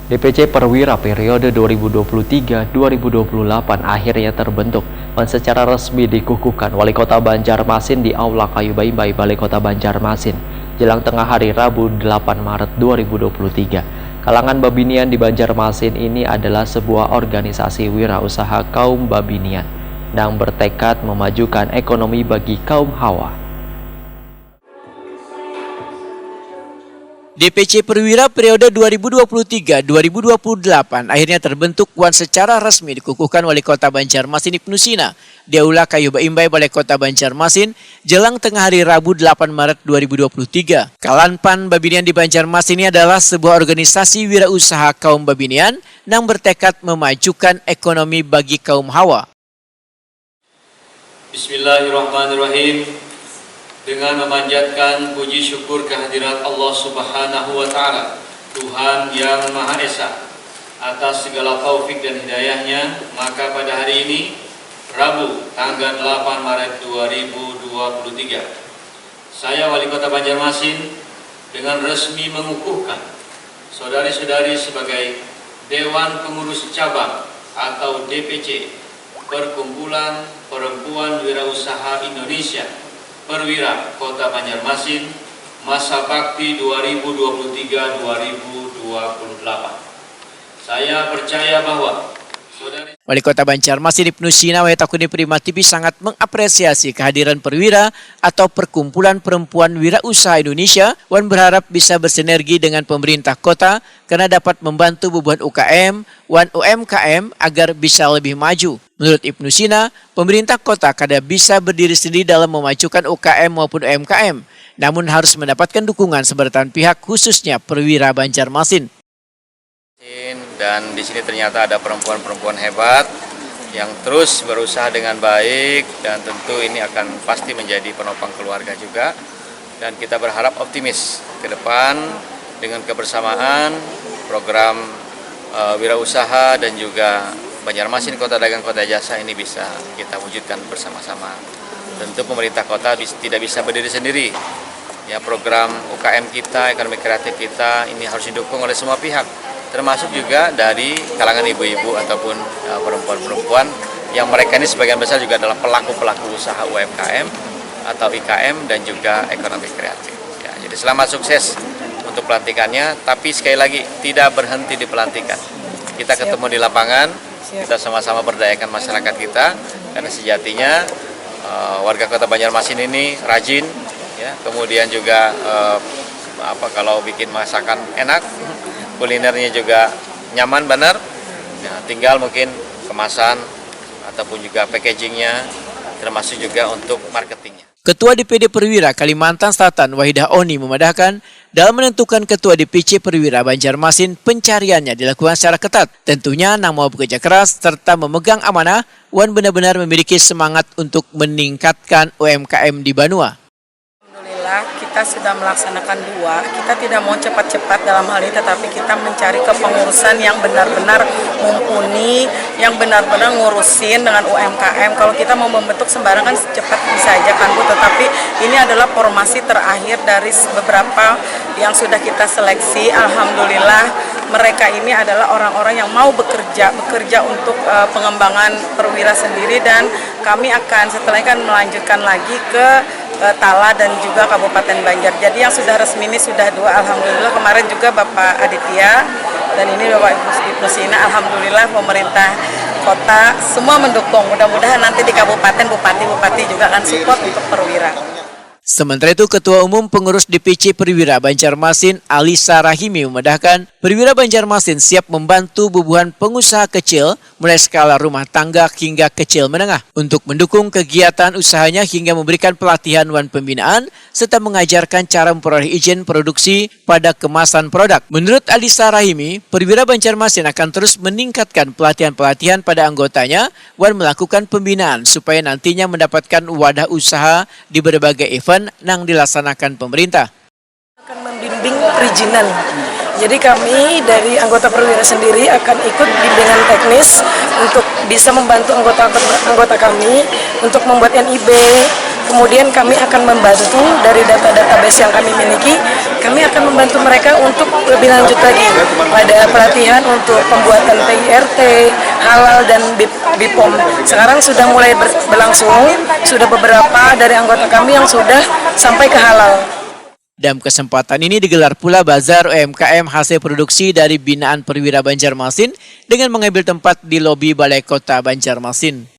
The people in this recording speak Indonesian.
DPC Perwira periode 2023-2028 akhirnya terbentuk dan secara resmi dikukuhkan Wali Kota Banjarmasin di Aula Kayu Baimbai Balai Kota Banjarmasin jelang tengah hari Rabu 8 Maret 2023. Kalangan Babinian di Banjarmasin ini adalah sebuah organisasi wirausaha kaum Babinian yang bertekad memajukan ekonomi bagi kaum Hawa. DPC Perwira periode 2023-2028 akhirnya terbentuk dan secara resmi dikukuhkan Wali Kota Banjarmasin Ibnu Sina di Aula Kayu Baimbai Balai Kota Banjarmasin jelang tengah hari Rabu 8 Maret 2023. Kalanpan Babinian di Banjarmasin ini adalah sebuah organisasi wirausaha kaum Babinian yang bertekad memajukan ekonomi bagi kaum Hawa. Bismillahirrahmanirrahim. Dengan memanjatkan puji syukur kehadirat Allah Subhanahu wa Ta'ala, Tuhan yang Maha Esa, atas segala taufik dan hidayahnya, maka pada hari ini, Rabu, tanggal 8 Maret 2023, saya Wali Kota Banjarmasin dengan resmi mengukuhkan saudari-saudari sebagai Dewan Pengurus Cabang atau DPC Perkumpulan Perempuan Wirausaha Indonesia Perwira Kota Banjarmasin masa bakti 2023-2028. Saya percaya bahwa Wali Kota Banjarmasin Ibnu Sina Wayatakuni Prima TV sangat mengapresiasi kehadiran Perwira atau Perkumpulan Perempuan Wirausaha Indonesia dan berharap bisa bersinergi dengan pemerintah kota karena dapat membantu beban UKM dan UMKM agar bisa lebih maju. Menurut Ibnu Sina, pemerintah kota kada bisa berdiri sendiri dalam memajukan UKM maupun UMKM, namun harus mendapatkan dukungan seberatan pihak khususnya Perwira Banjarmasin. Dan di sini ternyata ada perempuan-perempuan hebat yang terus berusaha dengan baik dan tentu ini akan pasti menjadi penopang keluarga juga. Dan kita berharap optimis ke depan dengan kebersamaan program wirausaha dan juga Banjarmasin Kota Dagang Kota Jasa ini bisa kita wujudkan bersama-sama. Tentu pemerintah kota tidak bisa berdiri sendiri. Ya, program UKM kita, ekonomi kreatif kita ini harus didukung oleh semua pihak, termasuk juga dari kalangan ibu-ibu ataupun perempuan-perempuan yang mereka ini sebagian besar juga adalah pelaku-pelaku usaha UMKM atau IKM dan juga ekonomi kreatif. Ya, jadi selamat sukses untuk pelantikannya, tapi sekali lagi tidak berhenti di pelantikan. Kita ketemu di lapangan, kita sama-sama berdayakan masyarakat kita, karena sejatinya warga Kota Banjarmasin ini rajin, ya, kemudian juga kalau bikin masakan enak, kulinernya juga nyaman benar, ya, tinggal mungkin kemasan ataupun juga packagingnya, termasuk juga untuk marketingnya. Ketua DPD Perwira Kalimantan Selatan Wahidah Oni memadahkan dalam menentukan Ketua DPC Perwira Banjarmasin pencariannya dilakukan secara ketat. Tentunya nang mau bekerja keras serta memegang amanah wan benar-benar memiliki semangat untuk meningkatkan UMKM di Banua. Kita sudah melaksanakan dua, kita tidak mau cepat-cepat dalam hal ini, tetapi kita mencari kepengurusan yang benar-benar mumpuni, yang benar-benar ngurusin dengan UMKM. Kalau kita mau membentuk sembarangan cepat bisa aja kan Bu, tetapi ini adalah formasi terakhir dari beberapa yang sudah kita seleksi. Alhamdulillah mereka ini adalah orang-orang yang mau bekerja untuk pengembangan perwira sendiri, dan kami akan setelah ini kan melanjutkan lagi ke Tala dan juga Kabupaten Banjar. Jadi yang sudah resmi ini sudah dua, alhamdulillah. Kemarin juga Bapak Aditya dan ini Bapak Ibnu Sina. Alhamdulillah pemerintah kota semua mendukung. Mudah-mudahan nanti di kabupaten bupati juga akan support untuk perwira. Sementara itu, Ketua Umum Pengurus DPC Perwira Banjarmasin Alisa Rahimi memedahkan Perwira Banjarmasin siap membantu bubuhan pengusaha kecil mulai skala rumah tangga hingga kecil menengah untuk mendukung kegiatan usahanya hingga memberikan pelatihan dan pembinaan serta mengajarkan cara memperoleh izin produksi pada kemasan produk. Menurut Alisa Rahimi, Perwira Banjarmasin akan terus meningkatkan pelatihan-pelatihan pada anggotanya dan melakukan pembinaan supaya nantinya mendapatkan wadah usaha di berbagai event yang dilaksanakan pemerintah. Akan membimbing perizinan. Jadi kami dari anggota perwira sendiri akan ikut bimbingan teknis untuk bisa membantu anggota kami untuk membuat NIB. Kemudian kami akan membantu dari data-database yang kami miliki, kami akan membantu mereka untuk lebih lanjut lagi pada pelatihan untuk pembuatan PIRT, halal dan BPOM. Sekarang sudah mulai berlangsung, sudah beberapa dari anggota kami yang sudah sampai ke halal. Dalam kesempatan ini digelar pula bazar UMKM hasil produksi dari binaan Perwira Banjarmasin dengan mengambil tempat di lobi Balai Kota Banjarmasin.